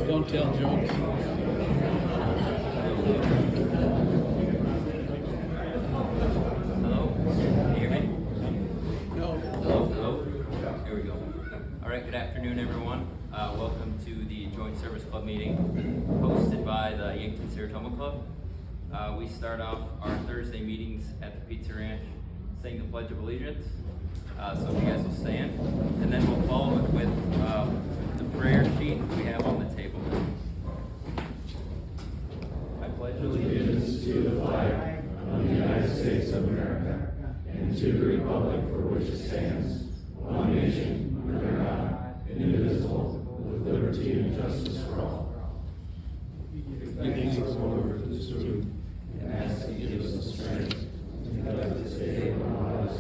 Don't tell jokes. Hello? Can you hear me? No. Hello? Here we go. All right, good afternoon, everyone. Welcome to the Joint Service Club meeting hosted by the Yankton Sertoma Club. We start off our Thursday meetings at the Pizza Ranch saying the Pledge of Allegiance. So if you guys will stand, and then we'll follow it with the prayer sheet we have on the table. I pledge Allegiance to the flag of the United States of America and to the republic for which it stands, one nation, under God, indivisible, with liberty and justice for all. Thank you, Lord, for this food, and ask that you give us the strength to conduct this day of our lives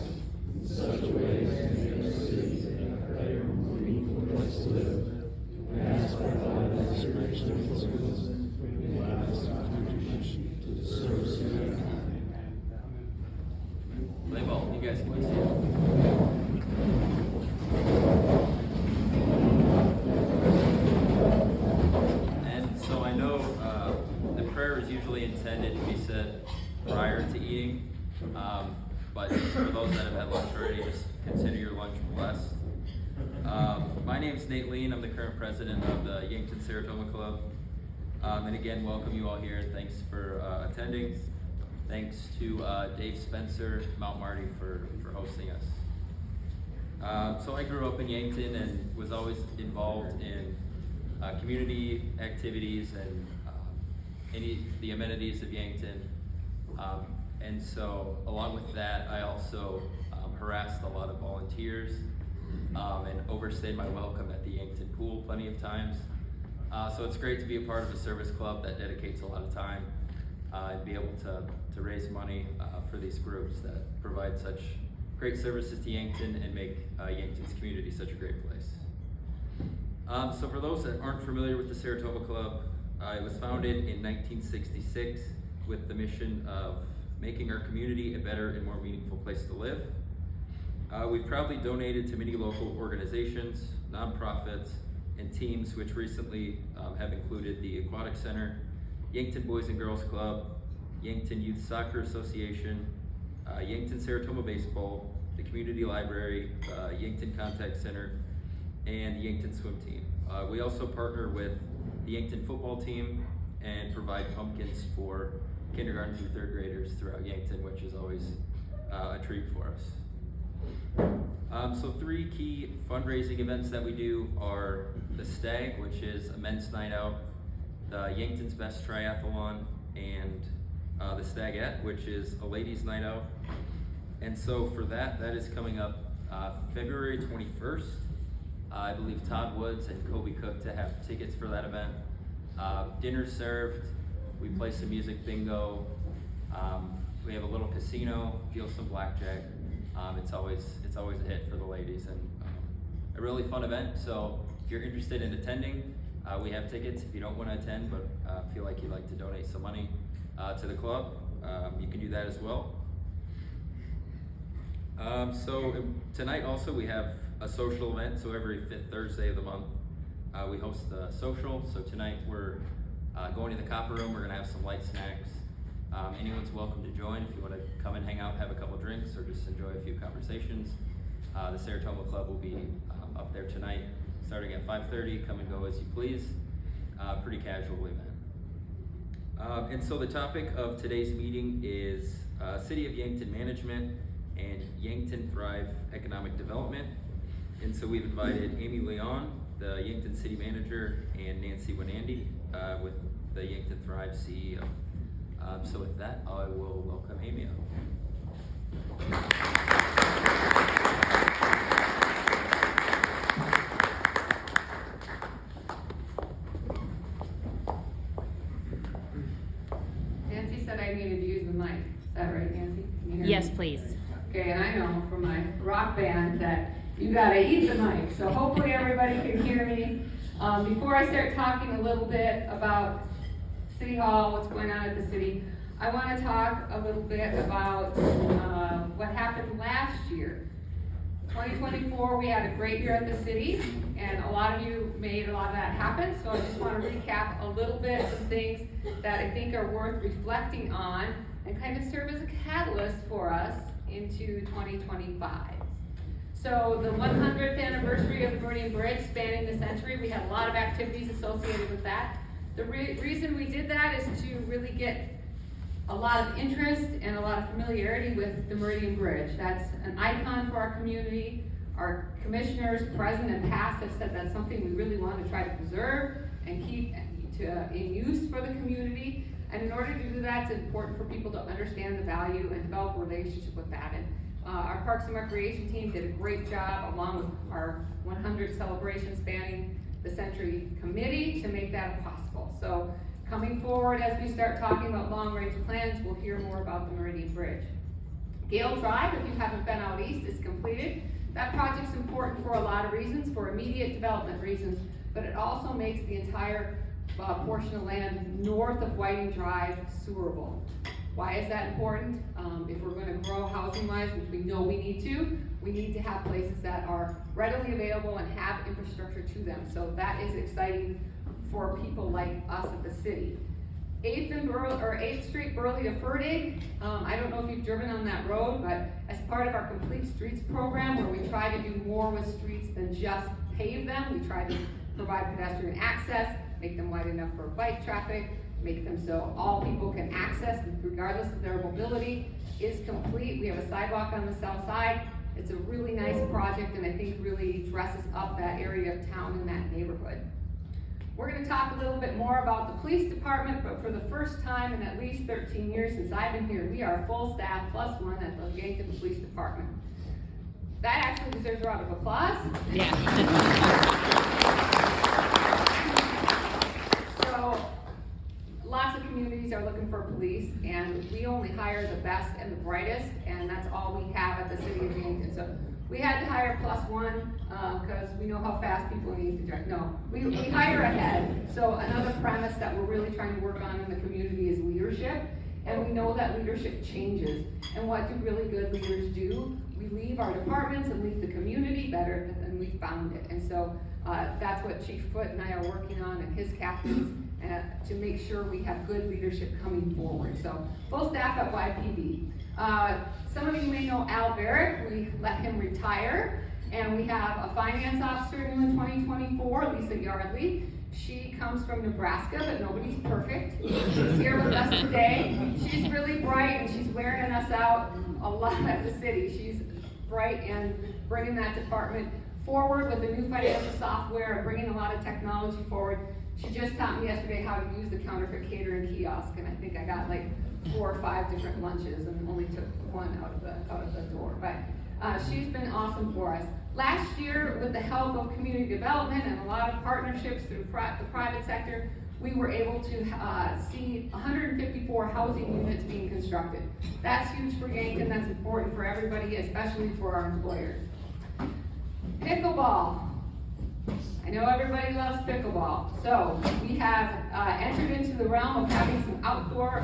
in such a way as to make our city a better, more meaningful place to live. We ask for God that the resurrection of His goods may allow us to contribute to the service of mankind. Play ball. You guys can be seated. And so I know the prayer is usually intended to be said prior to eating, but for those that have had lunch already, just consider your lunch blessed. My name's Nate Lean. I'm the current president of the Yankton Sertoma Club. And again, welcome you all here, and thanks for attending. Thanks to Dave Spencer, Mount Marty for hosting us. So I grew up in Yankton and was always involved in community activities and the amenities of Yankton. And so along with that, I also harassed a lot of volunteers and overstayed my welcome at the Yankton pool plenty of times. So it's great to be a part of a service club that dedicates a lot of time and be able to raise money for these groups that provide such great services to Yankton and make Yankton's community such a great place. So for those that aren't familiar with the Sertoma Club, it was founded in 1966 with the mission of making our community a better and more meaningful place to live. We've proudly donated to many local organizations, nonprofits, and teams, which recently have included the Aquatic Center, Yankton Boys and Girls Club, Yankton Youth Soccer Association, Yankton Sertoma Baseball, the Community Library, Yankton Contact Center, and the Yankton Swim Team. We also partner with the Yankton football team and provide pumpkins for kindergarten through third graders throughout Yankton, which is always a treat for us. So three key fundraising events that we do are the Stag, which is a men's night out, the Yankton's Best Triathlon, and the Stagette, which is a ladies' night out. And so for that is coming up February 21st. I believe Todd Woods and Kobe Cook to have tickets for that event. Dinner served, we play some music bingo, we have a little casino, deal some blackjack. It's always a hit for the ladies, and a really fun event. So if you're interested in attending, we have tickets. If you don't want to attend but feel like you'd like to donate some money to the club, you can do that as well. So tonight also we have a social event. So every fifth Thursday of the month we host a social. So tonight we're going to the Copper Room. We're going to have some light snacks. Anyone's welcome to join if you want to come and hang out, have a couple drinks, or just enjoy a few conversations. The Sertoma Club will be up there tonight, starting at 5:30. Come and go as you please. Pretty casual event. And so the topic of today's meeting is City of Yankton Management and Yankton Thrive Economic Development. And so we've invited Amy Leon, the Yankton City Manager, and Nancy Wenande with the Yankton Thrive CEO. So with that, I will welcome Amy up. Nancy said I needed to use the mic. Is that right, Nancy? Can you hear Yes, me? please. Okay, and I know from my rock band that you gotta eat the mic, so hopefully everybody can hear me. Before I start talking a little bit about City Hall, what's going on at the city, I want to talk a little bit about what happened last year. 2024, we had a great year at the city, and a lot of you made a lot of that happen, so I just want to recap a little bit some things that I think are worth reflecting on and kind of serve as a catalyst for us into 2025. So the 100th anniversary of the Meridian Bridge spanning the century, we had a lot of activities associated with that. The reason we did that is to really get a lot of interest and a lot of familiarity with the Meridian Bridge. That's an icon for our community. Our commissioners, present and past, have said that's something we really want to try to preserve and keep in use for the community. And in order to do that, it's important for people to understand the value and develop a relationship with that. And our Parks and Recreation team did a great job, along with our 100 celebration spanning the century committee, to make that possible. So coming forward, as we start talking about long-range plans, we'll hear more about the Meridian Bridge. Gale Drive, if you haven't been out east, is completed. That project's important for a lot of reasons, for immediate development reasons, but it also makes the entire portion of land north of Whiting Drive sewerable. Why is that important? If we're going to grow housing-wise, which we know we need to have places that are readily available and have infrastructure to them. So that is exciting for people like us at the city. 8th Street, Burley to Ferdig. I don't know if you've driven on that road, but as part of our Complete Streets program, where we try to do more with streets than just pave them, we try to provide pedestrian access, make them wide enough for bike traffic, make them so all people can access, regardless of their mobility, is complete. We have a sidewalk on the south side. It's a really nice project, and I think really dresses up that area of town and that neighborhood. We're going to talk a little bit more about the police department, but for the first time in at least 13 years since I've been here, we are full staff plus one at the Yankton Police Department. That actually deserves a round of applause. Yeah. So, lots of communities are looking for police, and we only hire the best and the brightest, and that's all we have at the city of Yankton. So we had to hire plus one because we know how fast people need to drive. No, we hire ahead. So another premise that we're really trying to work on in the community is leadership, and we know that leadership changes. And what do really good leaders do? We leave our departments and leave the community better than we found it. And so that's what Chief Foote and I are working on, and his captains, to make sure we have good leadership coming forward. So full staff at YPD. Some of you may know Al Barrick. We let him retire, and we have a finance officer new in 2024, Lisa Yardley. She comes from Nebraska, but nobody's perfect. She's here with us today. She's really bright, and she's wearing us out a lot at the city. She's bright and bringing that department forward with the new financial software and bringing a lot of technology forward. She just taught me yesterday how to use the counterfeit catering kiosk, and I think I got like 4 or 5 different lunches and only took one out of the door. But she's been awesome for us. Last year, with the help of community development and a lot of partnerships through the private sector, we were able to see 154 housing units being constructed. That's huge for Yankton. That's important for everybody, especially for our employers. Pickleball. I know everybody loves pickleball. So we have entered into the realm of having some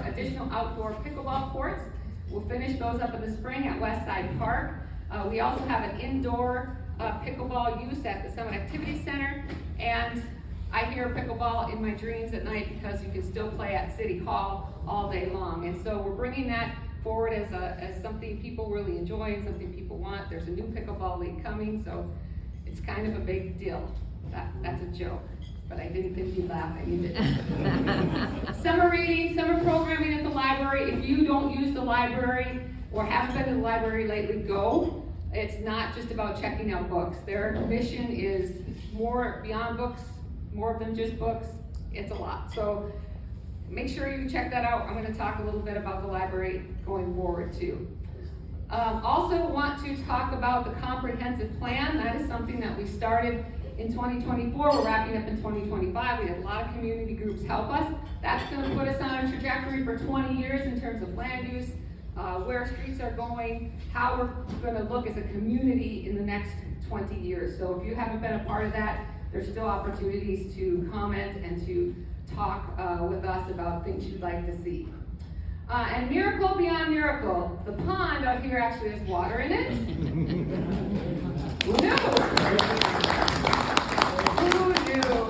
additional outdoor pickleball courts. We'll finish those up in the spring at Westside Park. We also have an indoor pickleball use at the Summit Activity Center, and I hear pickleball in my dreams at night because you can still play at City Hall all day long. And so we're bringing that forward as something people really enjoy and something people want. There's a new pickleball league coming, so it's kind of a big deal. That's a joke, but I didn't think you'd laugh. You did. Summer reading, summer programming at the library. If you don't use the library or haven't been to the library lately, go. It's not just about checking out books. Their mission is more beyond books, more than just books. It's a lot. So make sure you check that out. I'm going to talk a little bit about the library going forward too. Also want to talk about the comprehensive plan. That is something that we started in 2024. We're wrapping up in 2025. We had a lot of community groups help us. That's going to put us on a trajectory for 20 years in terms of land use, where streets are going, how we're going to look as a community in the next 20 years. So if you haven't been a part of that, there's still opportunities to comment and to talk with us about things you'd like to see. And miracle beyond miracle, the pond out here actually has water in it. Who knew? Who knew?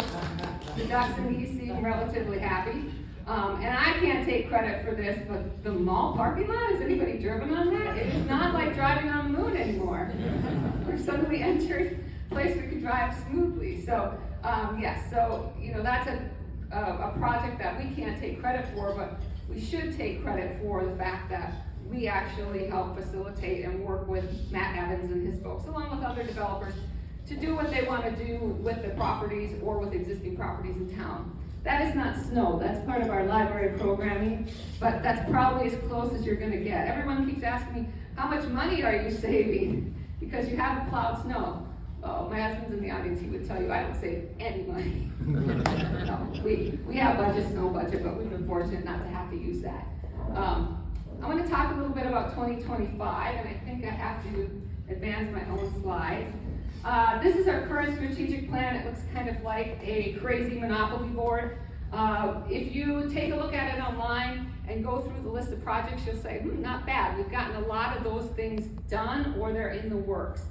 The ducks and geese seem relatively happy. And I can't take credit for this, but the mall parking lot, has anybody driven on that? It is not like driving on the moon anymore. We're suddenly entered a place we could drive smoothly. So, yes, so, that's a project that we can't take credit for, but we should take credit for the fact that we actually help facilitate and work with Matt Evans and his folks, along with other developers, to do what they want to do with the properties or with existing properties in town. That is not snow, that's part of our library programming, but that's probably as close as you're gonna get. Everyone keeps asking me, how much money are you saving? Because you haven't plowed snow. Oh, my husband's in the audience, he would tell you I don't save any money. No, we have snow budget, but we've been fortunate not to have to use that. I want to talk a little bit about 2025, and I think I have to advance my own slides. This is our current strategic plan. It looks kind of like a crazy monopoly board. If you take a look at it online and go through the list of projects, you'll say, not bad. We've gotten a lot of those things done, or they're in the works.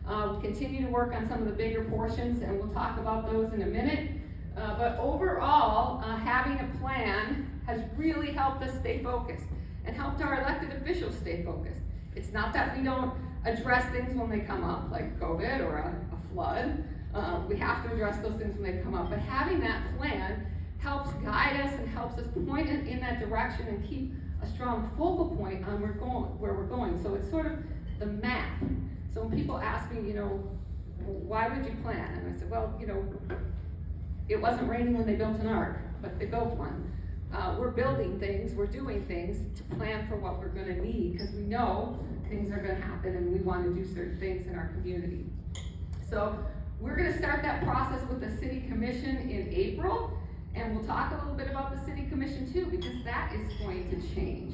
We continue to work on some of the bigger portions, and we'll talk about those in a minute. But overall, having a plan has really helped us stay focused and helped our elected officials stay focused. It's not that we don't address things when they come up, like COVID or a flood. We have to address those things when they come up, but having that plan helps guide us and helps us point in that direction and keep a strong focal point on where we're going. So it's sort of the map. So when people ask me, why would you plan? And I said, well, it wasn't raining when they built an ark, but they built one. We're building things, we're doing things to plan for what we're gonna need, because we know things are gonna happen and we wanna do certain things in our community. So we're gonna start that process with the City Commission in April, and we'll talk a little bit about the City Commission too, because that is going to change.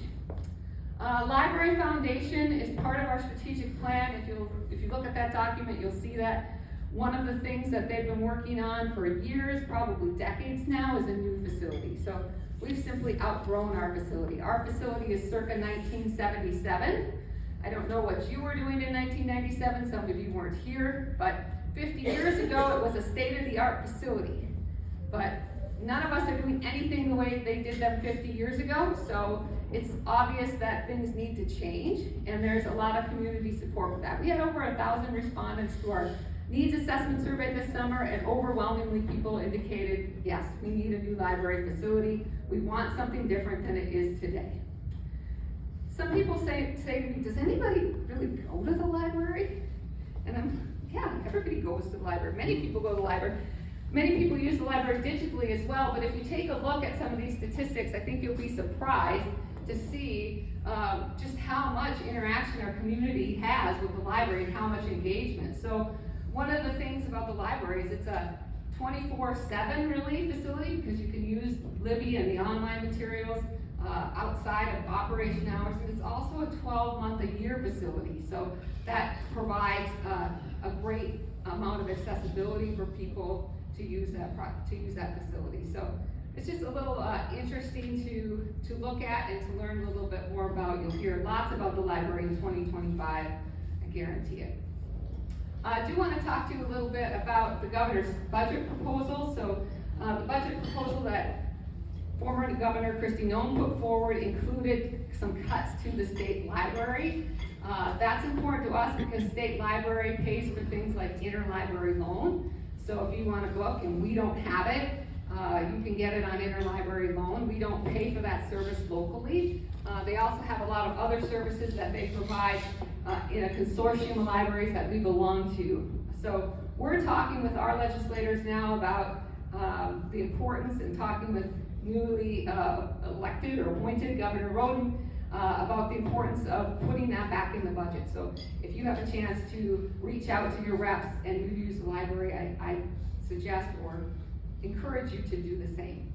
Library Foundation is part of our strategic plan. If you look at that document, you'll see that one of the things that they've been working on for years, probably decades now, is a new facility. So we've simply outgrown our facility. Our facility is circa 1977. I don't know what you were doing in 1997, some of you weren't here, but 50 years ago it was a state-of-the-art facility. But none of us are doing anything the way they did them 50 years ago, so it's obvious that things need to change, and there's a lot of community support for that. We had over 1,000 respondents to our needs assessment survey this summer, and overwhelmingly people indicated, yes, we need a new library facility. We want something different than it is today. Some people say to me, does anybody really go to the library? And yeah, everybody goes to the library. Many people go to the library. Many people use the library digitally as well, but if you take a look at some of these statistics, I think you'll be surprised to see just how much interaction our community has with the library and how much engagement. So one of the things about the library is it's a 24/7 really facility, because you can use Libby and the online materials outside of operation hours, and it's also a 12-month-a-year facility. So that provides a great amount of accessibility for people to use that facility. So it's just a little interesting to look at and to learn a little bit more about. You'll hear lots about the library in 2025, I guarantee it. I do want to talk to you a little bit about the governor's budget proposal. So the budget proposal that former Governor Kristi Noem put forward included some cuts to the state library. That's important to us because state library pays for things like interlibrary loan. So if you want a book and we don't have it, you can get it on interlibrary loan. We don't pay for that service locally. They also have a lot of other services that they provide in a consortium of libraries that we belong to. So we're talking with our legislators now about the importance, and talking with newly elected or appointed Governor Roden about the importance of putting that back in the budget. So if you have a chance to reach out to your reps and you use the library, I suggest or encourage you to do the same.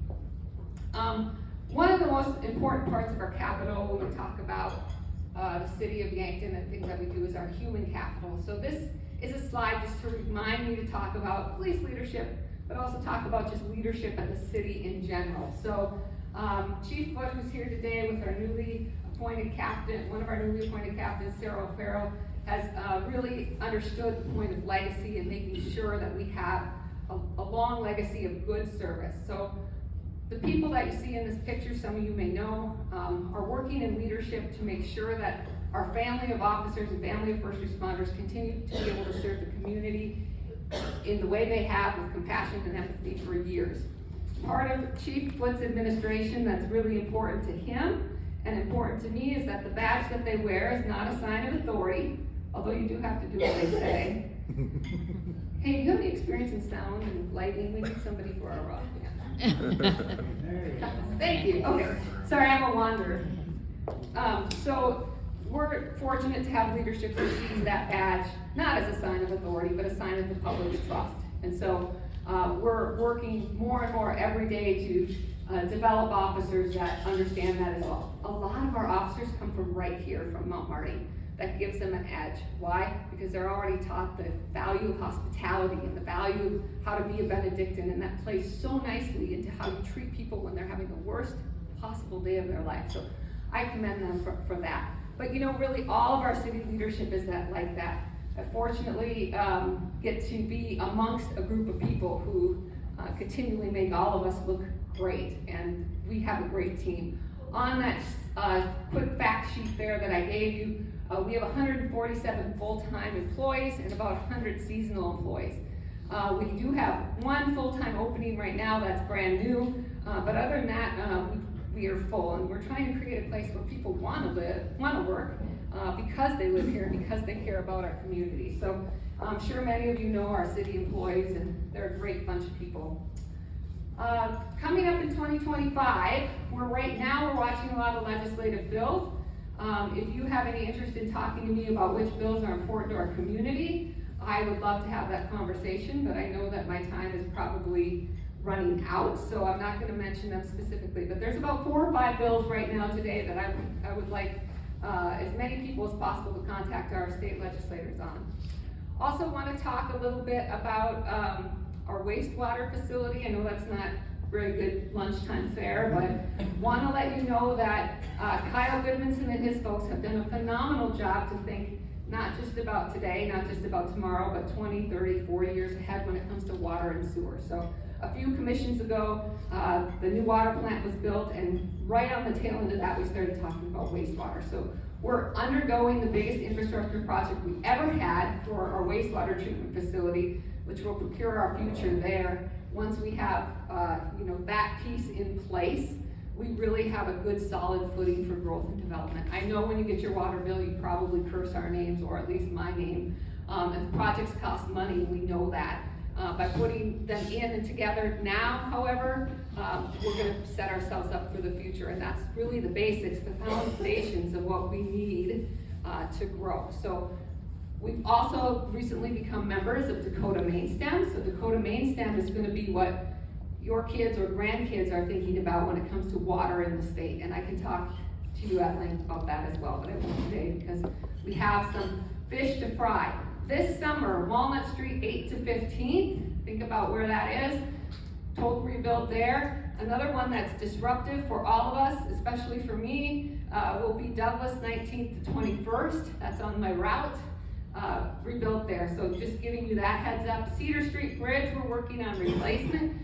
One of the most important parts of our capital when we talk about the city of Yankton and things that we do is our human capital. So this is a slide just to remind me to talk about police leadership, but also talk about just leadership at the city in general. So Chief Foot, who's here today with our newly appointed captain, one of our newly appointed captains, Sarah O'Farrell, has really understood the point of legacy and making sure that we have a long legacy of good service. So the people that you see in this picture, some of you may know, are working in leadership to make sure that our family of officers and family of first responders continue to be able to serve the community in the way they have with compassion and empathy for years. Part of Chief Foot's administration that's really important to him and important to me is that the badge that they wear is not a sign of authority, although you do have to do what they say. Hey, do you have any experience in sound and lighting? We need somebody for our rock band. Thank you. Okay. Sorry, I'm a wanderer. So we're fortunate to have leadership who sees that badge not as a sign of authority, but a sign of the public's trust. And so we're working more and more every day to develop officers that understand that as well. A lot of our officers come from right here, from Mount Marty. That gives them an edge. Why? Because they're already taught the value of hospitality and the value of how to be a Benedictine, and that plays so nicely into how you treat people when they're having the worst possible day of their life. So I commend them for that. But you know, really all of our city leadership is like that. I fortunately get to be amongst a group of people who continually make all of us look great, and we have a great team. On that quick fact sheet there that I gave you, we have 147 full-time employees and about 100 seasonal employees. We do have one full-time opening right now that's brand new, but other than that, we are full, and we're trying to create a place where people want to live, want to work, because they live here and because they care about our community. So I'm sure many of you know our city employees, and they're a great bunch of people. Coming up in 2025, we're watching a lot of legislative bills. If you have any interest in talking to me about which bills are important to our community, I would love to have that conversation, but I know that my time is probably running out, so I'm not going to mention them specifically. But there's about 4 or 5 bills right now today that I would like as many people as possible to contact our state legislators on. Also want to talk a little bit about our wastewater facility. I know that's not very good lunchtime fare, but want to let you know that Kyle Goodmanson and his folks have done a phenomenal job to think not just about today, not just about tomorrow, but 20, 30, 40 years ahead when it comes to water and sewer. So a few commissions ago, the new water plant was built, and right on the tail end of that, we started talking about wastewater. So we're undergoing the biggest infrastructure project we ever had for our wastewater treatment facility, which will procure our future there. Once we have that piece in place, we really have a good solid footing for growth and development. I know when you get your water bill, you probably curse our names, or at least my name. And projects cost money, we know that. By putting them in and together now, however, we're going to set ourselves up for the future, and that's really the basics, the foundations of what we need to grow. So we've also recently become members of Dakota Main Stem. So Dakota Main Stem is going to be what your kids or grandkids are thinking about when it comes to water in the state, and I can talk to you at length about that as well, but I won't today because we have some fish to fry. This summer, Walnut Street 8th to 15th, think about where that is, total rebuild there. Another one that's disruptive for all of us, especially for me, will be Douglas 19th to 21st. That's on my route, rebuilt there. So just giving you that heads up. Cedar Street Bridge, we're working on replacement.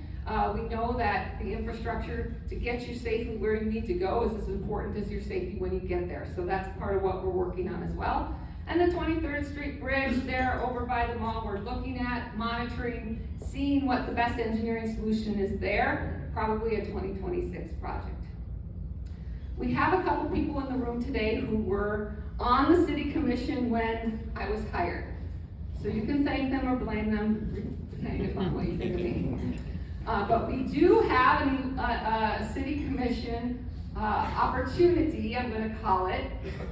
We know that the infrastructure to get you safely where you need to go is as important as your safety when you get there. So that's part of what we're working on as well. And the 23rd Street Bridge there over by the mall, we're looking at, monitoring, seeing what the best engineering solution is there, probably a 2026 project. We have a couple people in the room today who were on the city commission when I was hired. So you can thank them or blame them, depending upon what you think of me. But we do have a city commission opportunity, I'm going to call it,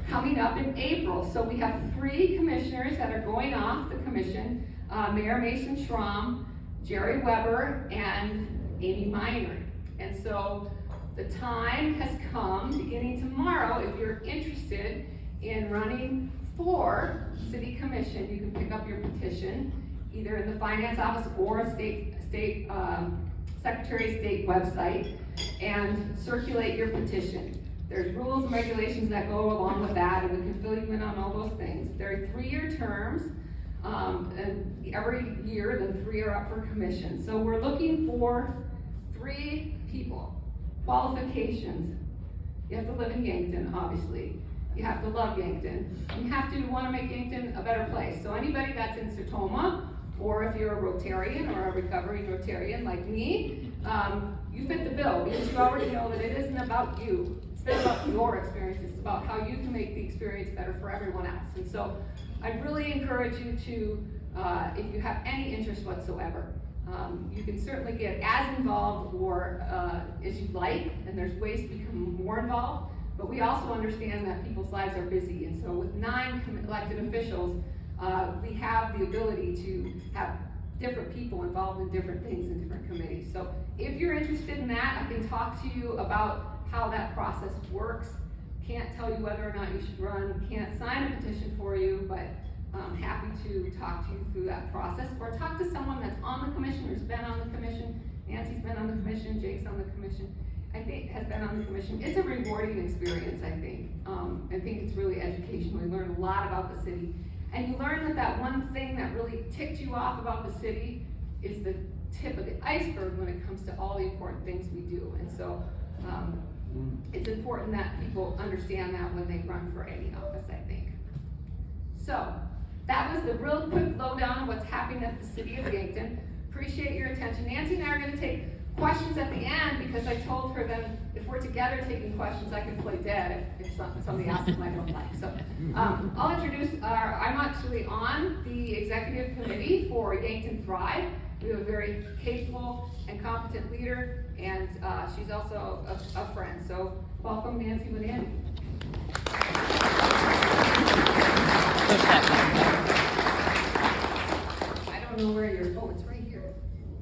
coming up in April. So we have 3 commissioners that are going off the commission, Mayor Mason Schramm, Jerry Weber, and Amy Miner. And so the time has come, beginning tomorrow, if you're interested in running for city commission, you can pick up your petition either in the finance office or state Secretary of State website. and circulate your petition. There's rules and regulations that go along with that, and we can fill you in on all those things. There are 3-year terms, and every year, then 3 are up for commission. So we're looking for 3 people. Qualifications: you have to live in Yankton, obviously. You have to love Yankton. And you have to want to make Yankton a better place. So anybody that's in Sertoma, or if you're a Rotarian or a recovering Rotarian like me, you fit the bill, because you already know that it isn't about you. It's not about your experience. It's about how you can make the experience better for everyone else. And so I'd really encourage you to, if you have any interest whatsoever, you can certainly get as involved or as you'd like, and there's ways to become more involved. But we also understand that people's lives are busy, and so with 9 elected officials, we have the ability to have different people involved in different things in different committees. So if you're interested in that, I can talk to you about how that process works. Can't tell you whether or not you should run, can't sign a petition for you, but I'm happy to talk to you through that process, or talk to someone that's on the commission, who's been on the commission. Nancy's been on the commission, Jake's on the commission, I think has been on the commission. It's a rewarding experience, I think. I think it's really educational. We learn a lot about the city. And you learn that one thing that really ticked you off about the city is the tip of the iceberg when it comes to all the important things we do. And so it's important that people understand that when they run for any office, I think. So that was the real quick lowdown of what's happening at the city of Yankton. Appreciate your attention. Nancy and I are going to take questions at the end, because I told her that if we're together taking questions, I can play dead if somebody asks them I don't like. So I'll introduce I'm actually on the executive committee for Yankton Thrive. We have a very capable and competent leader, and she's also a friend. So welcome, Nancy Wenande. I don't know where you're, oh, it's right here.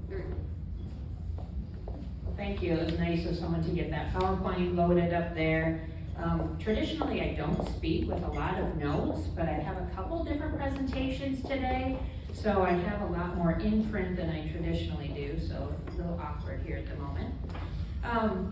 There you go. Thank you. It was nice of someone to get that PowerPoint loaded up there. Traditionally, I don't speak with a lot of notes, but I have a couple different presentations today, so I have a lot more in print than I traditionally do, so it's a little awkward here at the moment.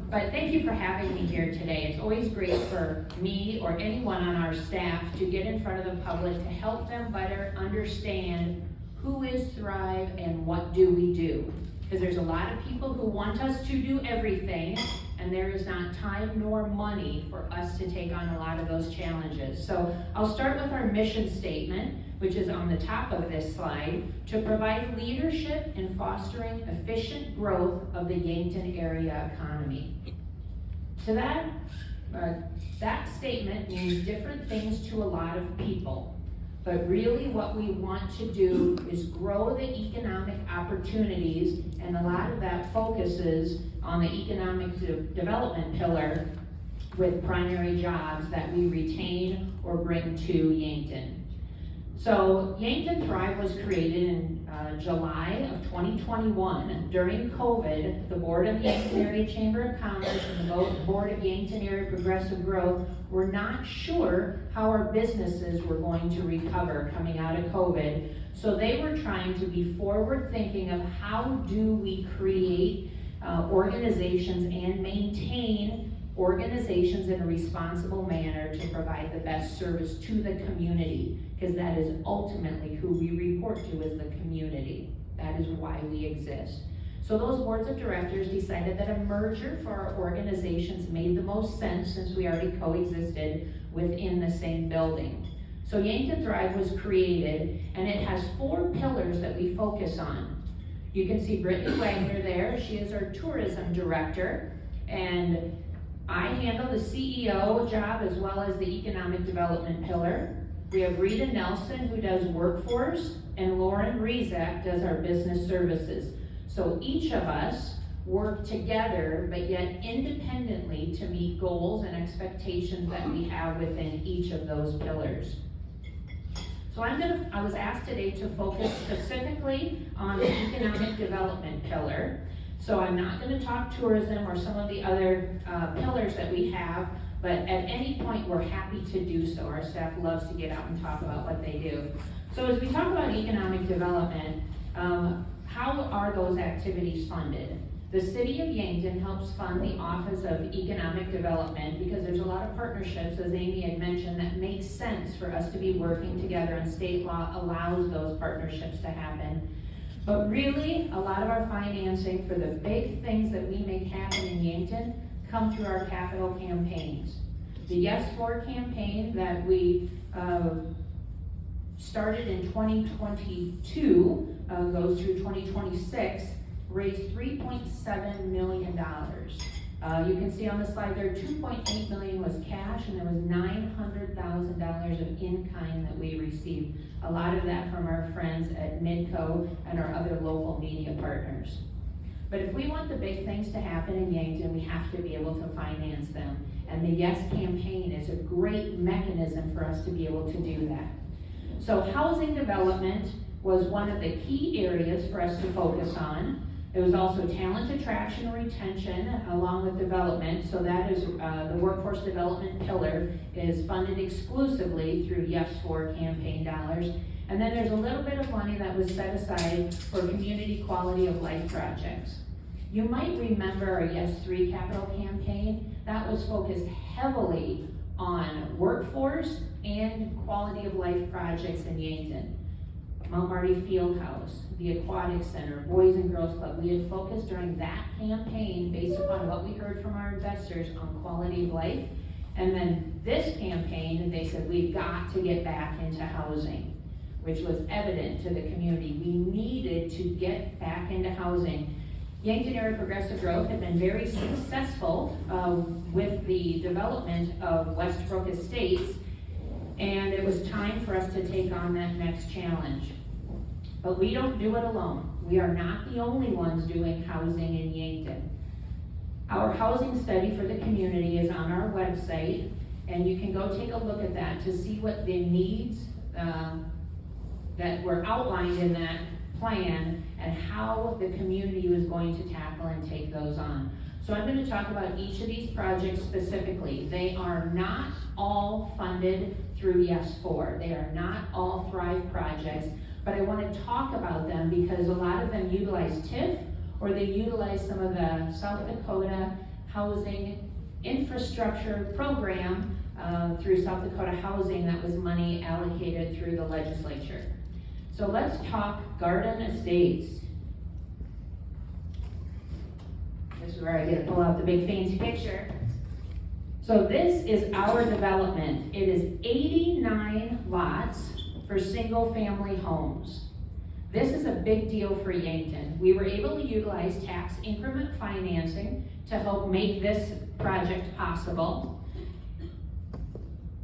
But thank you for having me here today. It's always great for me or anyone on our staff to get in front of the public to help them better understand who is Thrive and what do we do. Because there's a lot of people who want us to do everything, and there is not time nor money for us to take on a lot of those challenges. So I'll start with our mission statement, which is on the top of this slide, to provide leadership in fostering efficient growth of the Yankton area economy. So that statement means different things to a lot of people. But really what we want to do is grow the economic opportunities, and a lot of that focuses on the economic development pillar with primary jobs that we retain or bring to Yankton. So Yankton Thrive was created in July of 2021. During COVID, the Board of Yankton Area Chamber of Commerce and the Board of Yankton Area Progressive Growth were not sure how our businesses were going to recover coming out of COVID. So they were trying to be forward thinking of how do we create organizations and maintain organizations in a responsible manner to provide the best service to the community, because that is ultimately who we report to as the community. That is why we exist. So those boards of directors decided that a merger for our organizations made the most sense, since we already coexisted within the same building. So Yankton Thrive was created, and it has 4 pillars that we focus on. You can see Brittany Wagner there. She is our tourism director, and I handle the CEO job as well as the economic development pillar. We have Rita Nelson, who does workforce, and Lauren Rezak does our business services. So each of us work together, but yet independently, to meet goals and expectations that we have within each of those pillars. So I was asked today to focus specifically on the economic development pillar. So I'm not going to talk tourism or some of the other pillars that we have, but at any point we're happy to do so. Our staff loves to get out and talk about what they do. So as we talk about economic development, how are those activities funded? The city of Yankton helps fund the Office of Economic Development because there's a lot of partnerships, as Amy had mentioned, that makes sense for us to be working together, and state law allows those partnerships to happen. But really, a lot of our financing for the big things that we make happen in Yankton come through our capital campaigns. The Yes For campaign that we started in 2022, goes through 2026, raised $3.7 million. You can see on the slide there, $2.8 million was cash, and there was $900,000 of in-kind that we received. A lot of that from our friends at Midco and our other local media partners. But if we want the big things to happen in Yankton, we have to be able to finance them. And the Yes campaign is a great mechanism for us to be able to do that. So housing development was one of the key areas for us to focus on. There was also talent attraction and retention along with development. So that is the workforce development pillar is funded exclusively through Yes For campaign dollars. And then there's a little bit of money that was set aside for community quality of life projects. You might remember our Yes 3 capital campaign. That was focused heavily on workforce and quality of life projects in Yankton. Mount Marty Fieldhouse, the Aquatic Center, Boys and Girls Club. We had focused during that campaign based upon what we heard from our investors on quality of life. And then this campaign, they said, we've got to get back into housing, which was evident to the community. We needed to get back into housing. Yankton Area Progressive Growth had been very successful with the development of Westbrook Estates, and it was time for us to take on that next challenge. But we don't do it alone. We are not the only ones doing housing in Yankton. Our housing study for the community is on our website, and you can go take a look at that to see what the needs that were outlined in that plan and how the community was going to tackle and take those on. So I'm going to talk about each of these projects specifically. They are not all funded through Yes For. They are not all Thrive projects, but I want to talk about them because a lot of them utilize TIF or they utilize some of the South Dakota Housing Infrastructure Program through South Dakota Housing. That was money allocated through the legislature. So let's talk Garden Estates. This is where I get to pull out the big fancy picture. So this is our development. It is 89 lots for single family homes. This is a big deal for Yankton. We were able to utilize tax increment financing to help make this project possible.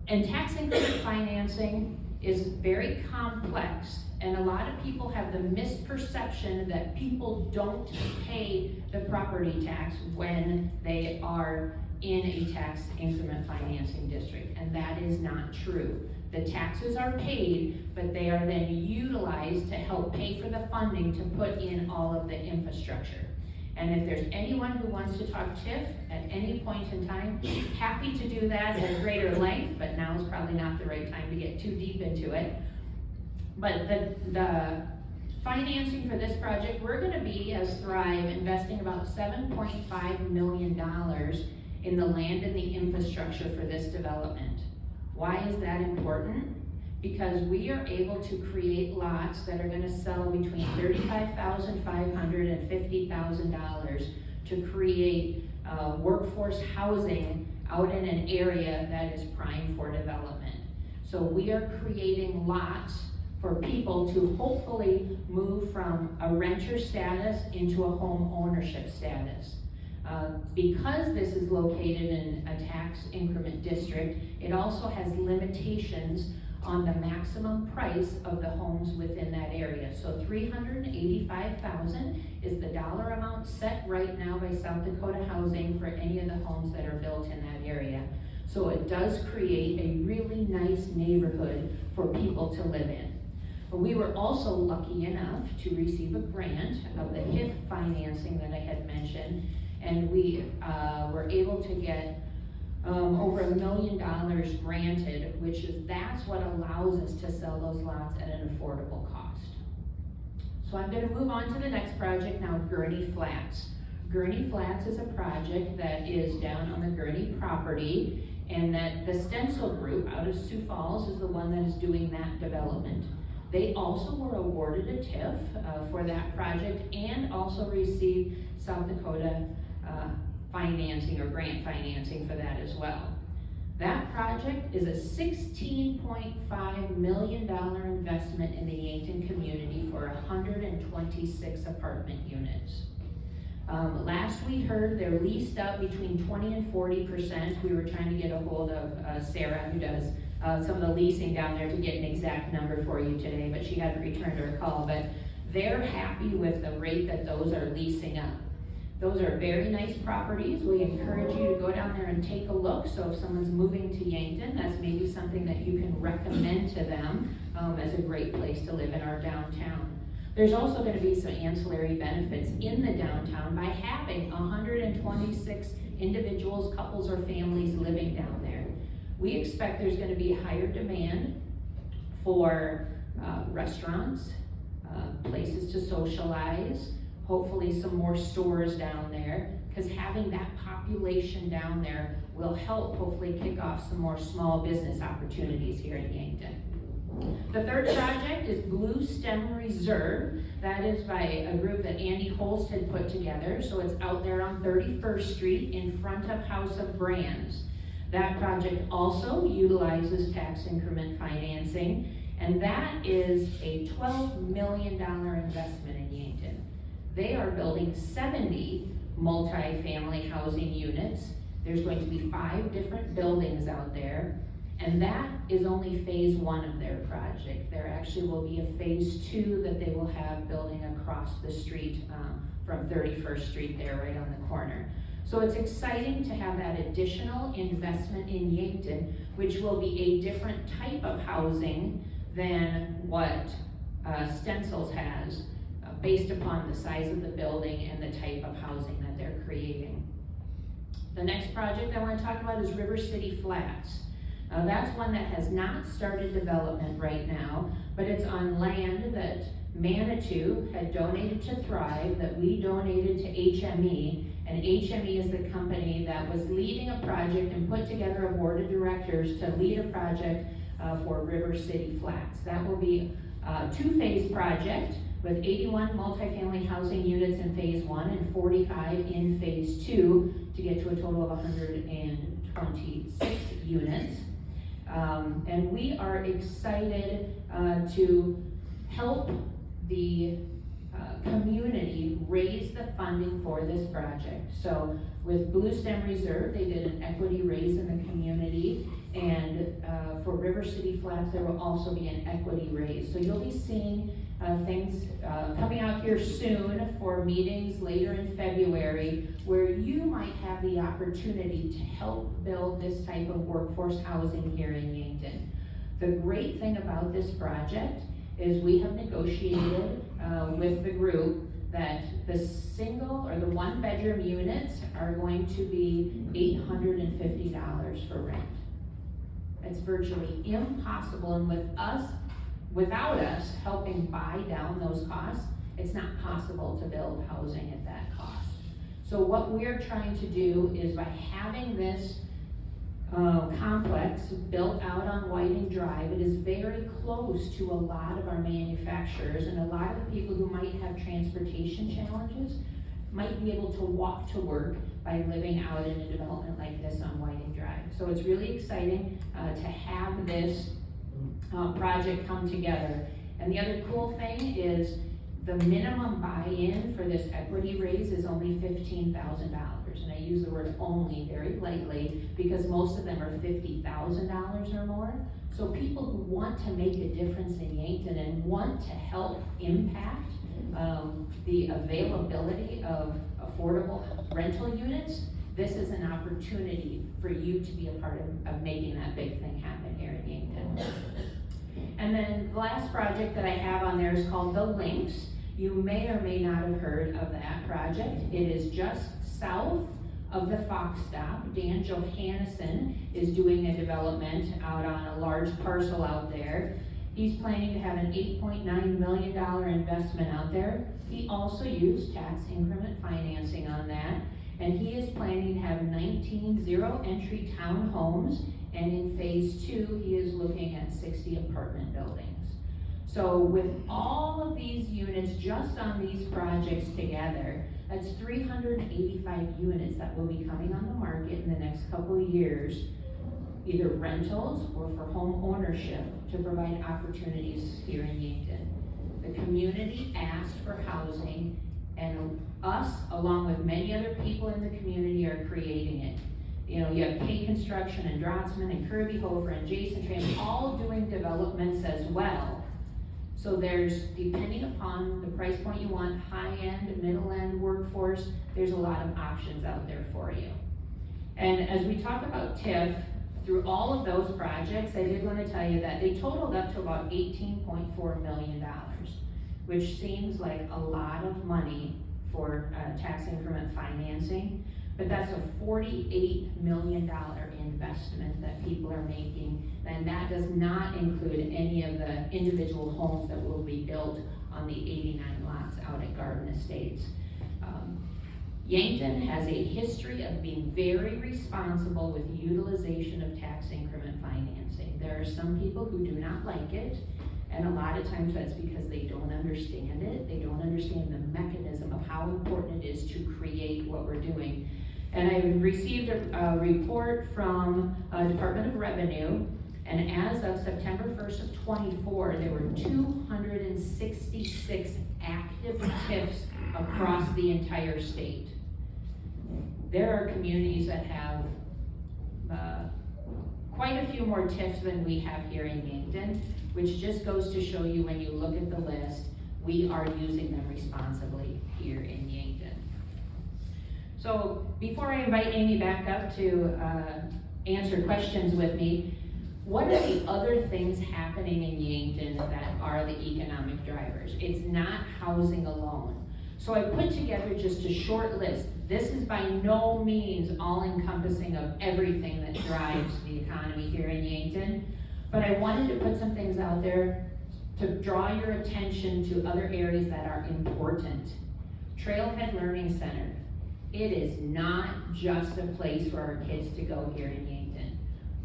And tax increment financing is very complex, and a lot of people have the misperception that people don't pay the property tax when they are in a tax increment financing district, and that is not true. The taxes are paid, but they are then utilized to help pay for the funding to put in all of the infrastructure. And if there's anyone who wants to talk TIF at any point in time, happy to do that at greater length, but now is probably not the right time to get too deep into it. But the financing for this project, we're gonna be, as Thrive, investing about $7.5 million in the land and the infrastructure for this development. Why is that important? Because we are able to create lots that are gonna sell between $35,500 and $50,000 to create workforce housing out in an area that is prime for development. So we are creating lots for people to hopefully move from a renter status into a home ownership status. Because this is located in a tax increment district, it also has limitations on the maximum price of the homes within that area. So $385,000 is the dollar amount set right now by South Dakota Housing for any of the homes that are built in that area. So it does create a really nice neighborhood for people to live in. But we were also lucky enough to receive a grant of the HIF financing that I had mentioned, and we were able to get over $1 million granted, that's what allows us to sell those lots at an affordable cost. So I'm gonna move on to the next project now, Gurney Flats. Gurney Flats is a project that is down on the Gurney property, and that the Stencil Group out of Sioux Falls is the one that is doing that development. They also were awarded a TIF for that project and also received South Dakota financing or grant financing for that as well. That project is a $16.5 million investment in the Yankton community for 126 apartment units. Last we heard they're leased up between 20 and 40%. We were trying to get a hold of Sarah, who does some of the leasing down there, to get an exact number for you today, but she hadn't returned her call. But they're happy with the rate that those are leasing up. Those are very nice properties. We encourage you to go down there and take a look. So if someone's moving to Yankton, that's maybe something that you can recommend to them as a great place to live in our downtown. There's also going to be some ancillary benefits in the downtown by having 126 individuals, couples, or families living down there. We expect there's going to be higher demand for restaurants, places to socialize, hopefully some more stores down there, because having that population down there will help hopefully kick off some more small business opportunities here in Yankton. The third project is Blue Stem Reserve. That is by a group that Andy Holst had put together. So it's out there on 31st Street in front of House of Brands. That project also utilizes tax increment financing, and that is a $12 million investment in Yankton. They are building 70 multi-family housing units. There's going to be 5 different buildings out there. And that is only phase 1 of their project. There actually will be a phase 2 that they will have building across the street from 31st Street there, right on the corner. So it's exciting to have that additional investment in Yankton, which will be a different type of housing than what Stencils has, based upon the size of the building and the type of housing that they're creating. The next project I want to talk about is River City Flats. That's one that has not started development right now, but it's on land that Manitou had donated to Thrive, that we donated to HME, and HME is the company that was leading a project and put together a board of directors to lead a project for River City Flats. That will be a 2-phase project with 81 multifamily housing units in phase 1 and 45 in phase 2 to get to a total of 126 units. And we are excited to help the community raise the funding for this project. So with Blue Stem Reserve, they did an equity raise in the community, and for River City Flats, there will also be an equity raise. So you'll be seeing things coming out here soon for meetings later in February, where you might have the opportunity to help build this type of workforce housing here in Yankton. The great thing about this project is we have negotiated with the group that the single or the 1-bedroom units are going to be $850 for rent. It's virtually impossible, and without us helping buy down those costs, it's not possible to build housing at that cost. So what we're trying to do is, by having this complex built out on Whiting Drive, it is very close to a lot of our manufacturers, and a lot of the people who might have transportation challenges might be able to walk to work by living out in a development like this on Whiting Drive. So it's really exciting to have this project come together. And the other cool thing is the minimum buy-in for this equity raise is only $15,000. And I use the word only very lightly because most of them are $50,000 or more. So people who want to make a difference in Yankton and want to help impact the availability of affordable rental units, this is an opportunity for you to be a part of making that big thing happen here in Yankton. And then the last project that I have on there is called The Links. You may or may not have heard of that project. It is just south of the Fox Stop. Dan Johannesson is doing a development out on a large parcel out there. He's planning to have an $8.9 million investment out there. He also used tax increment financing on that. And he is planning to have 19 zero-entry townhomes, and in phase 2, he is looking at 60 apartment buildings. So with all of these units just on these projects together, that's 385 units that will be coming on the market in the next couple of years, either rentals or for home ownership, to provide opportunities here in Yankton. The community asked for housing, and us, along with many other people in the community, are creating it. You know, you have K Construction and Drotzman and Kirby Hofer and Jason Tram all doing developments as well. So there's, depending upon the price point you want, high-end, middle-end workforce, there's a lot of options out there for you. And as we talk about TIF, through all of those projects, I did want to tell you that they totaled up to about $18.4 million, which seems like a lot of money for tax increment financing, but that's a $48 million investment that people are making, and that does not include any of the individual homes that will be built on the 89 lots out at Garden Estates. Yankton has a history of being very responsible with utilization of tax increment financing. There are some people who do not like it, and a lot of times that's because they don't understand it. They don't understand the mechanism of how important it is to create what we're doing. And I received a report from Department of Revenue, and as of September 1st of 24, there were 266 active TIFs across the entire state. There are communities that have quite a few more TIFs than we have here in Yankton, which just goes to show you, when you look at the list, we are using them responsibly here in Yankton. So before I invite Amy back up to answer questions with me, what are the other things happening in Yankton that are the economic drivers? It's not housing alone. So I put together just a short list. This is by no means all-encompassing of everything that drives the economy here in Yankton, but I wanted to put some things out there to draw your attention to other areas that are important. Trailhead Learning Center. It is not just a place for our kids to go here in Yankton.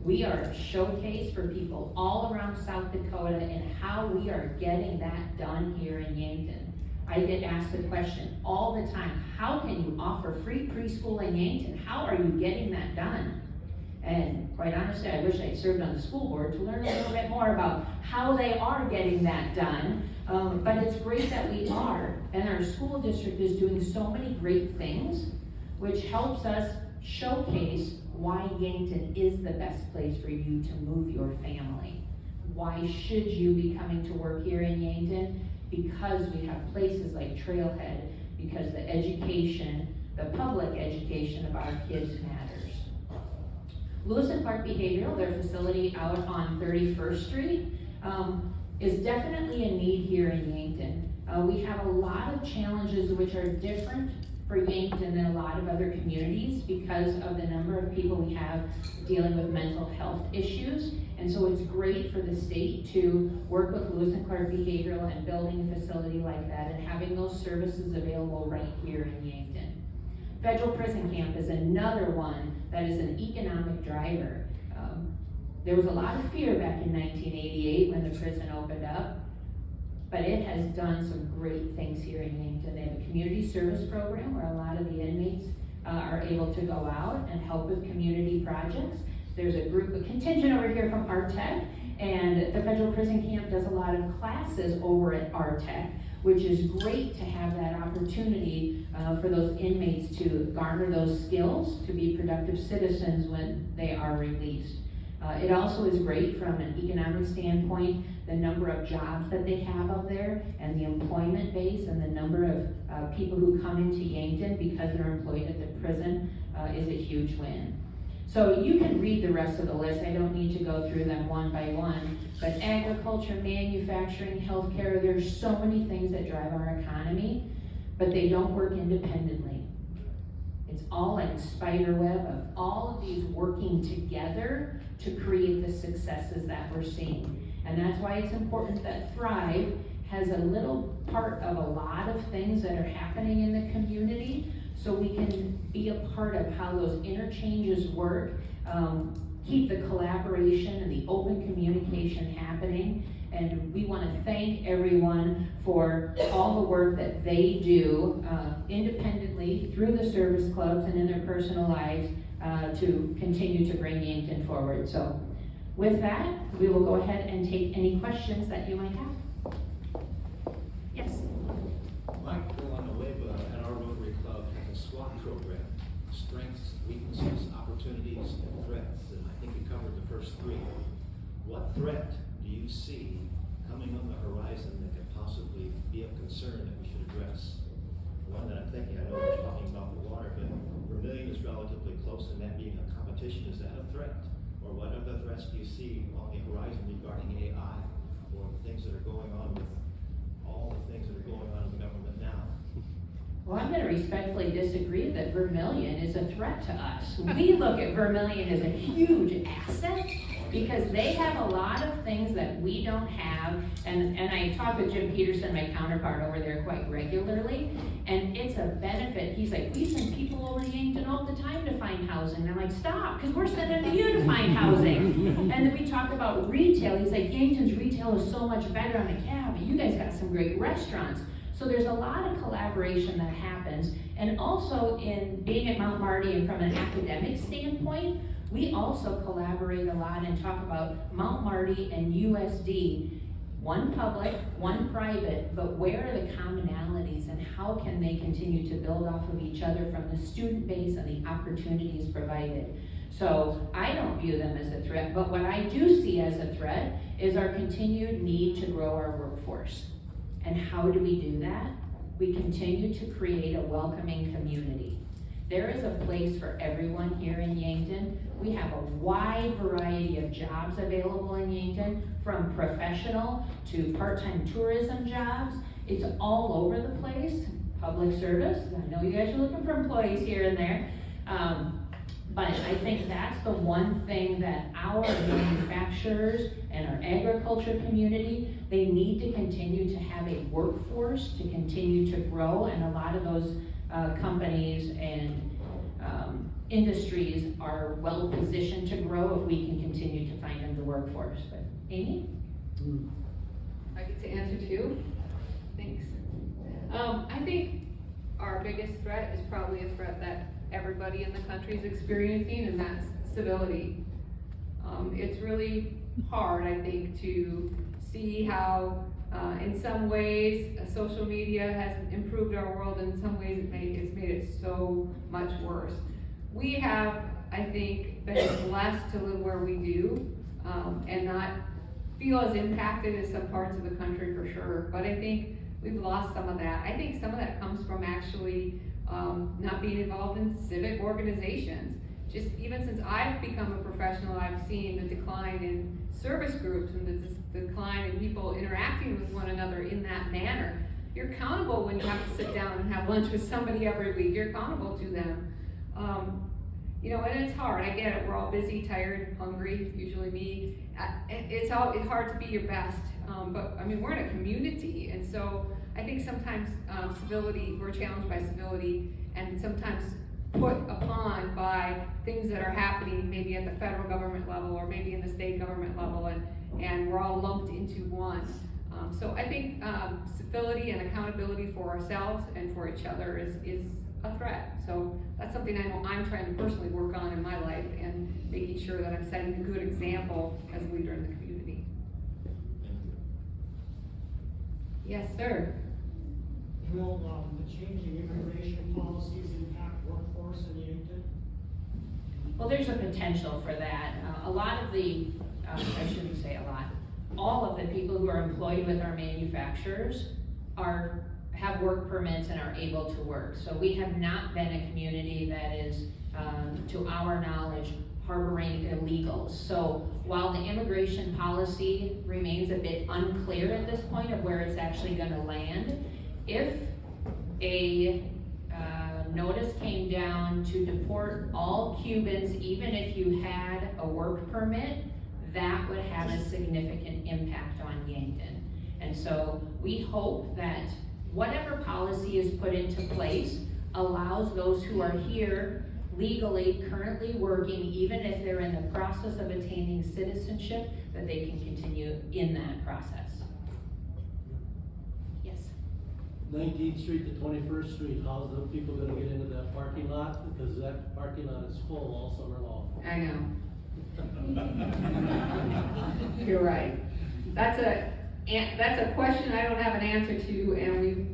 We are a showcase for people all around South Dakota and how we are getting that done here in Yankton. I get asked the question all the time, how can you offer free preschool in Yankton? How are you getting that done? And quite honestly, I wish I served on the school board to learn a little bit more about how they are getting that done. But it's great that we are, and our school district is doing so many great things, which helps us showcase why Yankton is the best place for you to move your family. Why should you be coming to work here in Yankton? Because we have places like Trailhead, because the education, the public education of our kids matters. Lewis and Clark Behavioral, their facility out on 31st Street, is definitely a need here in Yankton. We have a lot of challenges which are different for Yankton than a lot of other communities because of the number of people we have dealing with mental health issues. And so it's great for the state to work with Lewis and Clark Behavioral and building a facility like that and having those services available right here in Yankton. Federal Prison Camp is another one that is an economic driver. There was a lot of fear back in 1988 when the prison opened up, but it has done some great things here in Yankton. They have a community service program where a lot of the inmates are able to go out and help with community projects. There's a contingent over here from RTech, and the Federal Prison Camp does a lot of classes over at RTech, which is great to have that opportunity for those inmates to garner those skills to be productive citizens when they are released. It also is great from an economic standpoint, the number of jobs that they have out there and the employment base and the number of people who come into Yankton because they're employed at the prison is a huge win. So you can read the rest of the list. I don't need to go through them one by one, but agriculture, manufacturing, healthcare, there's so many things that drive our economy, but they don't work independently. It's all like a spider web of all of these working together to create the successes that we're seeing. And that's why it's important that Thrive has a little part of a lot of things that are happening in the community, so we can be a part of how those interchanges work, keep the collaboration and the open communication happening. And we want to thank everyone for all the work that they do independently through the service clubs and in their personal lives to continue to bring Yankton forward. So with that, we will go ahead and take any questions that you might have. Yes? Mike, on the web at our Rotary Club has a SWOT program: strengths, weaknesses, opportunities, and threats. And I think you covered the first three. What threat do you see coming on the horizon that could possibly be of concern that we should address? One that I'm thinking, I know we're talking about the water, but Vermilion is relatively close, and that being a competition, is that a threat? Or what other threats do you see on the horizon regarding AI, or the things that are going on with all the things that are going on in the government now? Well, I'm going to respectfully disagree that Vermilion is a threat to us. We look at Vermilion as a huge asset because they have a lot of things that we don't have. And I talk with Jim Peterson, my counterpart over there, quite regularly. And it's a benefit. He's like, we send people over to Yankton all the time to find housing. And I'm like, stop, because we're sending to you to find housing. And then we talk about retail. He's like, Yankton's retail is so much better. I'm like, yeah, but you guys got some great restaurants. So there's a lot of collaboration that happens. And also in being at Mount Marty and from an academic standpoint, we also collaborate a lot and talk about Mount Marty and USD, one public, one private, but where are the commonalities and how can they continue to build off of each other from the student base and the opportunities provided. So I don't view them as a threat, but what I do see as a threat is our continued need to grow our workforce. And how do we do that? We continue to create a welcoming community. There is a place for everyone here in Yankton. We have a wide variety of jobs available in Yankton, from professional to part-time tourism jobs. It's all over the place. Public service, I know you guys are looking for employees here and there. But I think that's the one thing that our manufacturers and our agriculture community, they need to continue to have a workforce to continue to grow, and a lot of those companies and industries are well positioned to grow if we can continue to find them the workforce. But Amy? I get to answer too. Thanks. I think our biggest threat is probably a threat that everybody in the country is experiencing, and that's civility. It's really hard, I think, to see how in some ways social media has improved our world, and in some ways it's made it so much worse. We have, I think, been blessed to live where we do and not feel as impacted as some parts of the country, for sure, but I think we've lost some of that. I think some of that comes from actually not being involved in civic organizations. Just even since I've become a professional, I've seen the decline in service groups and the decline in people interacting with one another in that manner. You're accountable when you have to sit down and have lunch with somebody every week. You're accountable to them. And it's hard. I get it. We're all busy, tired, hungry, usually me. It's hard to be your best. But I mean, we're in a community, and so I think sometimes civility, we're challenged by civility, and sometimes put upon by things that are happening maybe at the federal government level or maybe in the state government level, and we're all lumped into one. So I think civility and accountability for ourselves and for each other is a threat. So that's something I know I'm trying to personally work on in my life, and making sure that I'm setting a good example as a leader in the community. Yes, sir. Will the changing immigration policies impact workforce in Yankton? Well, there's a potential for that. A lot of the, I shouldn't say a lot, all of the people who are employed with our manufacturers have work permits and are able to work. So we have not been a community that is, to our knowledge, harboring illegals. So while the immigration policy remains a bit unclear at this point of where it's actually going to land, if a notice came down to deport all Cubans, even if you had a work permit, that would have a significant impact on Yankton. And so we hope that whatever policy is put into place allows those who are here legally currently working, even if they're in the process of attaining citizenship, that they can continue in that process. Yes? 19th Street to 21st Street, how's the people gonna get into that parking lot? Because that parking lot is full all summer long. I know. You're right. That's a question I don't have an answer to, and we've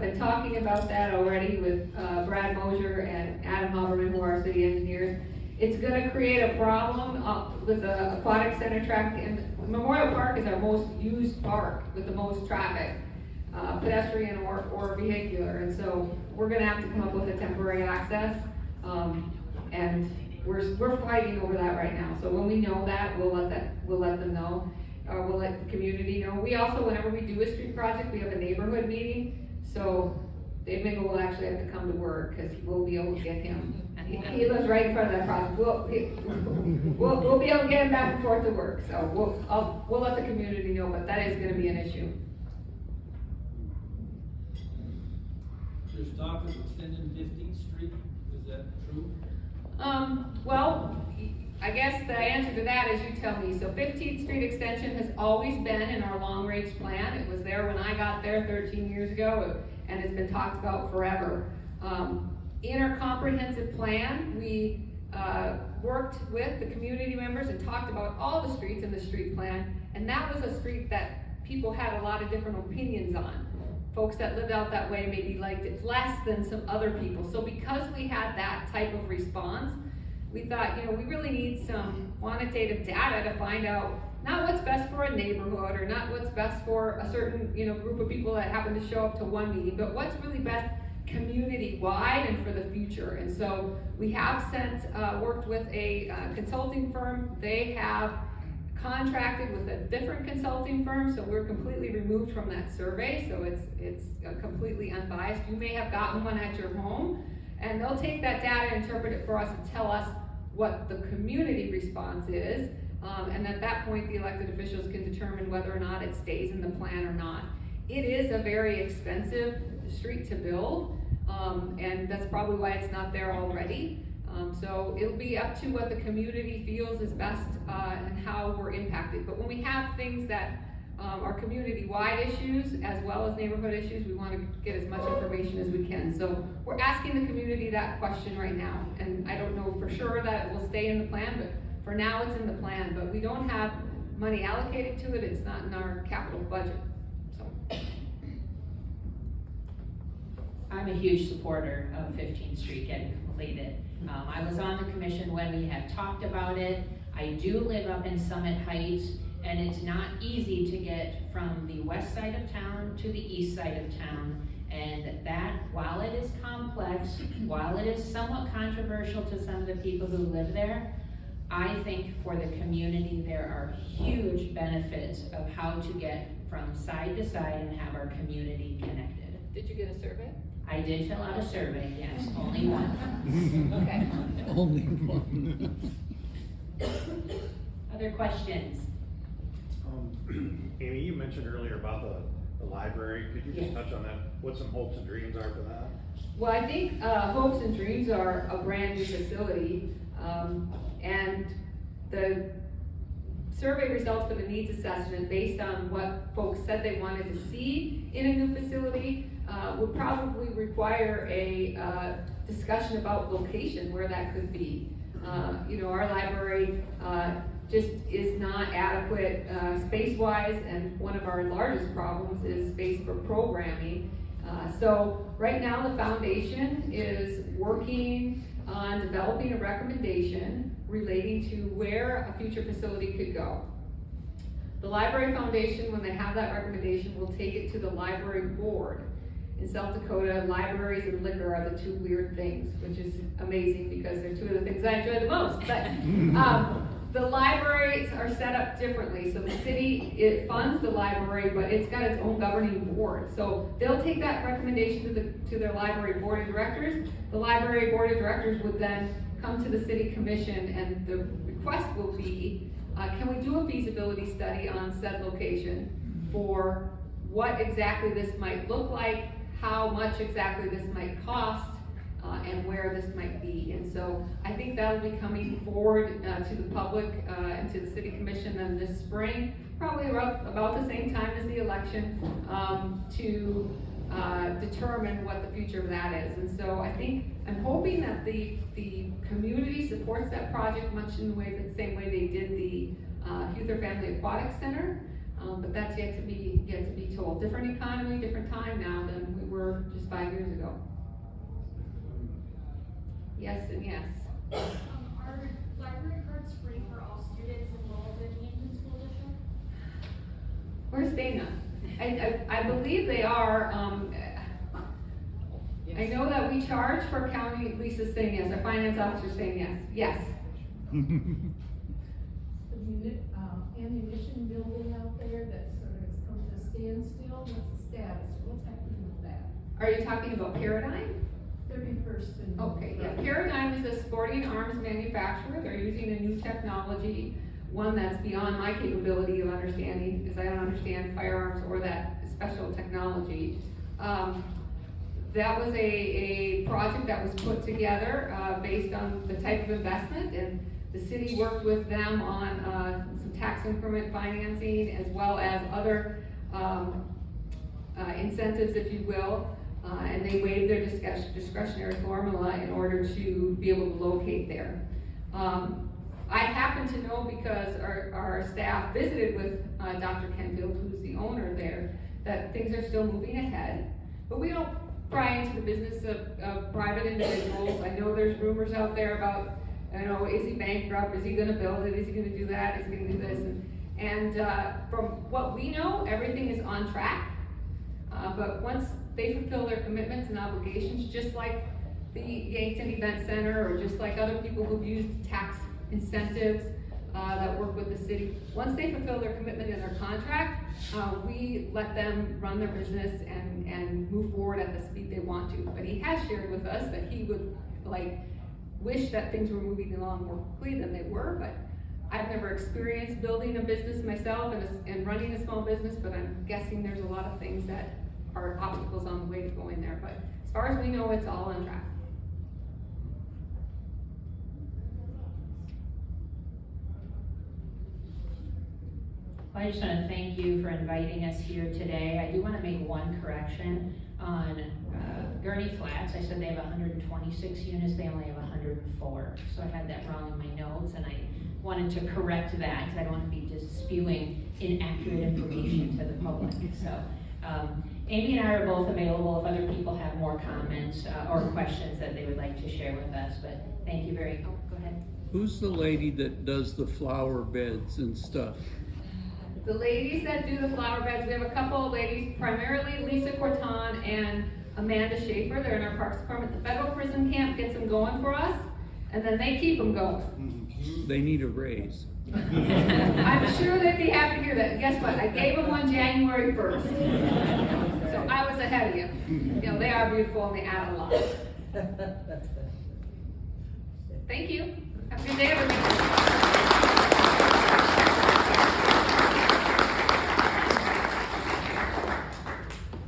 been talking about that already with Brad Mosier and Adam Haberman, who are our city engineers. It's gonna create a problem with the aquatic center traffic, and Memorial Park is our most used park with the most traffic, pedestrian or vehicular, and so we're gonna have to come up with a temporary access, and we're fighting over that right now. So when we know that, we'll let them know. We'll let the community know. We also, whenever we do a street project, we have a neighborhood meeting, so Dave Mingle will actually have to come to work, because we'll be able to get him. He lives right in front of that project. We'll be able to get him back and forth to work, so we'll let the community know, but that is gonna be an issue. There's talk of extending 15th Street, is that true? Well, I guess the answer to that is you tell me. So 15th Street Extension has always been in our long-range plan. It was there when I got there 13 years ago, and it's been talked about forever. In our comprehensive plan, we worked with the community members and talked about all the streets in the street plan, and that was a street that people had a lot of different opinions on. Folks that lived out that way maybe liked it less than some other people. So because we had that type of response, we thought, we really need some quantitative data to find out not what's best for a neighborhood or not what's best for a certain, group of people that happen to show up to one meeting, but what's really best community-wide and for the future. And so we have worked with a consulting firm. They have contracted with a different consulting firm, so we're completely removed from that survey, so it's completely unbiased. You may have gotten one at your home, and they'll take that data, interpret it for us, and tell us what the community response is, and at that point, the elected officials can determine whether or not it stays in the plan or not. It is a very expensive street to build, and that's probably why it's not there already. So it'll be up to what the community feels is best and how we're impacted. But when we have things that are community-wide issues as well as neighborhood issues, we want to get as much information as we can. So we're asking the community that question right now. And I don't know for sure that it will stay in the plan, but for now it's in the plan. But we don't have money allocated to it. It's not in our capital budget. So I'm a huge supporter of 15th Street getting completed. I was on the commission when we have talked about it. I do live up in Summit Heights, and it's not easy to get from the west side of town to the east side of town. And that, while it is complex, while it is somewhat controversial to some of the people who live there, I think for the community there are huge benefits of how to get from side to side and have our community connected. did you get a survey? I did fill out a survey, yes, only one. Okay. Only one. Other questions? Amy, you mentioned earlier about the library. Could you just Yes. touch on that? What some hopes and dreams are for that? Well, I think Hopes and Dreams are a brand new facility, and the survey results for the needs assessment, based on what folks said they wanted to see in a new facility, would probably require a discussion about location, where that could be. Our library just is not adequate space-wise, and one of our largest problems is space for programming. So right now the foundation is working on developing a recommendation relating to where a future facility could go. The Library Foundation, when they have that recommendation, will take it to the library board. In South Dakota, libraries and liquor are the two weird things, which is amazing because they're two of the things I enjoy the most. But the libraries are set up differently. So the city, it funds the library, but it's got its own governing board. So they'll take that recommendation to their library board of directors. The library board of directors would then come to the city commission, and the request will be, can we do a feasibility study on said location for what exactly this might look like, how much exactly this might cost, and where this might be. And so I think that'll be coming forward to the public and to the city commission then this spring, probably about the same time as the election, to determine what the future of that is. And so I'm hoping that the community supports that project much in the same way they did the Huther Family Aquatic Center. But that's yet to be told. Different economy, different time now than we were just 5 years ago. Yes and yes. Are library cards free for all students enrolled in Yankton School District? Where's Dana? I believe they are, I know that we charge for county, Lisa's saying yes, our finance officer's saying yes, yes. The ammunition building out there that sort of has come to a standstill, what's the status, what's happening with that? Are you talking about Paradigm? 31st and. Okay, yeah, Paradigm is a sporting arms manufacturer. They're using a new technology, one that's beyond my capability of understanding, because I don't understand firearms or that special technology. That was a project that was put together based on the type of investment, and the city worked with them on some tax increment financing as well as other incentives, if you will. And they waived their discretionary formula in order to be able to locate there. I happen to know because our staff visited with Dr. Kenfield, who's the owner there, that things are still moving ahead. But we don't pry into the business of private individuals. I know there's rumors out there about, is he bankrupt? Is he gonna build it? Is he gonna do that? Is he gonna do this? And from what we know, everything is on track. But once they fulfill their commitments and obligations, just like the Yankton Event Center, or just like other people who've used tax incentives that work with the city, once they fulfill their commitment in their contract, we let them run their business and move forward at the speed they want to. But he has shared with us that he would wish that things were moving along more quickly than they were, but I've never experienced building a business myself and running a small business, but I'm guessing there's a lot of things that are obstacles on the way to going there. But as far as we know, it's all on track. I just want to thank you for inviting us here today. I do want to make one correction on Gurney Flats. I said they have 126 units, they only have 104. So I had that wrong in my notes, and I wanted to correct that because I don't want to be just spewing inaccurate information to the public. So Amy and I are both available if other people have more comments or questions that they would like to share with us, but thank you very much. Oh, go ahead. Who's the lady that does the flower beds and stuff? The ladies that do the flower beds, we have a couple of ladies, primarily Lisa Corton and Amanda Schaefer. They're in our Parks Department. The federal prison camp gets them going for us, and then they keep them going. They need a raise. I'm sure they'd be happy to hear that. Guess what? I gave them one January 1st. So I was ahead of you. They are beautiful and they add a lot. Thank you. Have a good day, everybody.